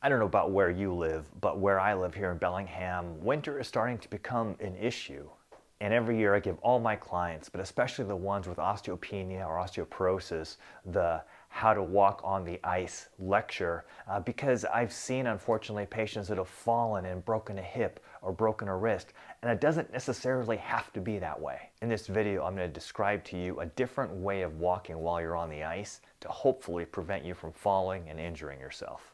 I don't know about where you live, but where I live here in Bellingham, winter is starting to become an issue. And every year I give all my clients, but especially the ones with osteopenia or osteoporosis, the how to walk on the ice lecture because I've seen, unfortunately, patients that have fallen and broken a hip or broken a wrist, and it doesn't necessarily have to be that way. In this video, I'm going to describe to you a different way of walking while you're on the ice to hopefully prevent you from falling and injuring yourself.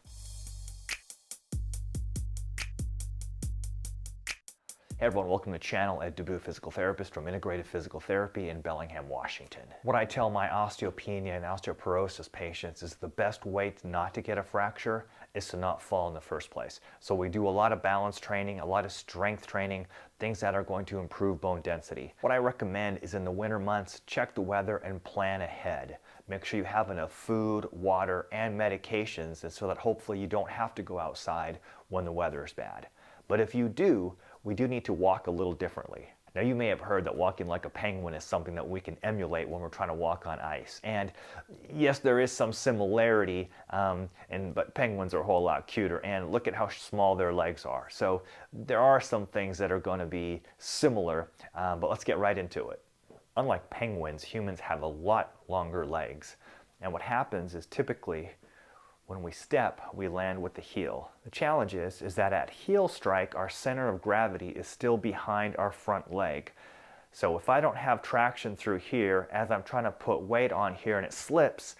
Hey everyone, welcome to the channel. Ed Dubu, physical therapist from Integrative Physical Therapy in Bellingham, Washington. What I tell my osteopenia and osteoporosis patients is the best way not to get a fracture is to not fall in the first place. So we do a lot of balance training, a lot of strength training, things that are going to improve bone density. What I recommend is in the winter months, check the weather and plan ahead. Make sure you have enough food, water, and medications so that hopefully you don't have to go outside when the weather is bad. But if you do, we do need to walk a little differently. Now you may have heard that walking like a penguin is something that we can emulate when we're trying to walk on ice. And yes, there is some similarity, but penguins are a whole lot cuter, and look at how small their legs are. So there are some things that are going to be similar, but let's get right into it. Unlike penguins, humans have a lot longer legs. And what happens is typically when we step, we land with the heel. The challenge is that at heel strike, our center of gravity is still behind our front leg. So if I don't have traction through here, as I'm trying to put weight on here and it slips,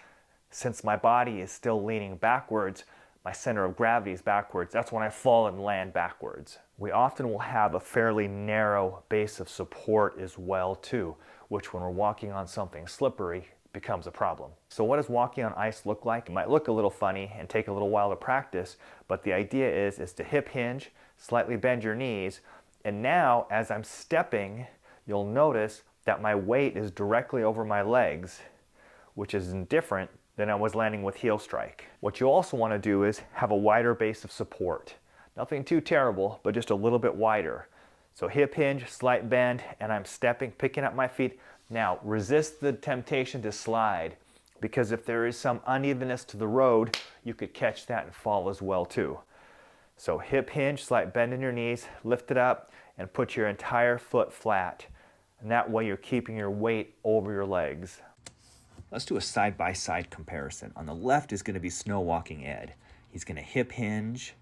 since my body is still leaning backwards, my center of gravity is backwards. That's when I fall and land backwards. We often will have a fairly narrow base of support as well too, which when we're walking on something slippery, becomes a problem. So what does walking on ice look like? It might look a little funny and take a little while to practice, but the idea is to hip hinge, slightly bend your knees, and now as I'm stepping, you'll notice that my weight is directly over my legs, which is different than I was landing with heel strike. What you also want to do is have a wider base of support. Nothing too terrible, but just a little bit wider. So hip hinge, slight bend, and I'm stepping, picking up my feet. Now, resist the temptation to slide, because if there is some unevenness to the road, you could catch that and fall as well too. So hip hinge, slight bend in your knees, lift it up, and put your entire foot flat. And that way you're keeping your weight over your legs. Let's do a side-by-side comparison. On the left is going to be snow walking Ed. He's going to hip hinge.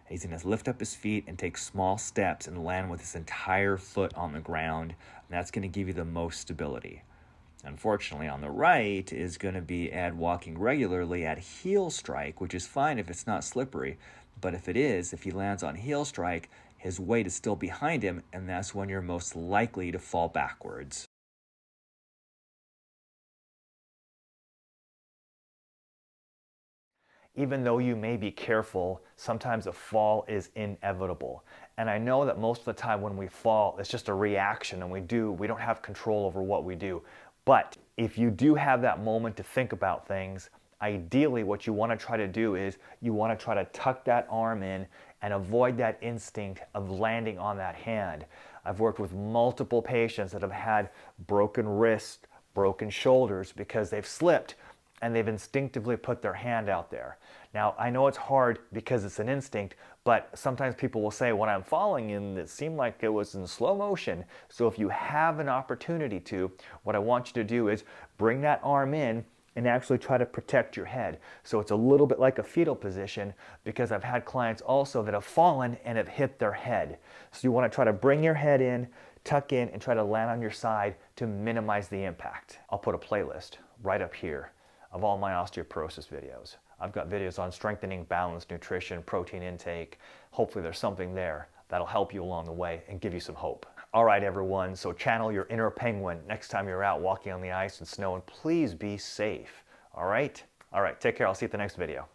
He's going to lift up his feet and take small steps and land with his entire foot on the ground. And that's going to give you the most stability. Unfortunately, on the right is going to be Ed walking regularly at heel strike, which is fine if it's not slippery. But if it is, if he lands on heel strike, his weight is still behind him, and that's when you're most likely to fall backwards. Even though you may be careful, sometimes a fall is inevitable. And I know that most of the time when we fall, it's just a reaction and we don't have control over what we do. But if you do have that moment to think about things, ideally what you want to try to do is you want to try to tuck that arm in and avoid that instinct of landing on that hand. I've worked with multiple patients that have had broken wrists, broken shoulders because they've slipped and they've instinctively put their hand out there. Now, I know it's hard because it's an instinct, but sometimes people will say, when I'm falling in, it seemed like it was in slow motion. So if you have an opportunity to, what I want you to do is bring that arm in and actually try to protect your head. So it's a little bit like a fetal position, because I've had clients also that have fallen and have hit their head. So you want to try to bring your head in, tuck in, and try to land on your side to minimize the impact. I'll put a playlist right up here of all my osteoporosis videos. I've got videos on strengthening, balance, nutrition, protein intake. Hopefully there's something there that'll help you along the way and give you some hope. All right, everyone, so channel your inner penguin next time you're out walking on the ice and snow, and please be safe, all right? All right, take care. I'll see you at the next video.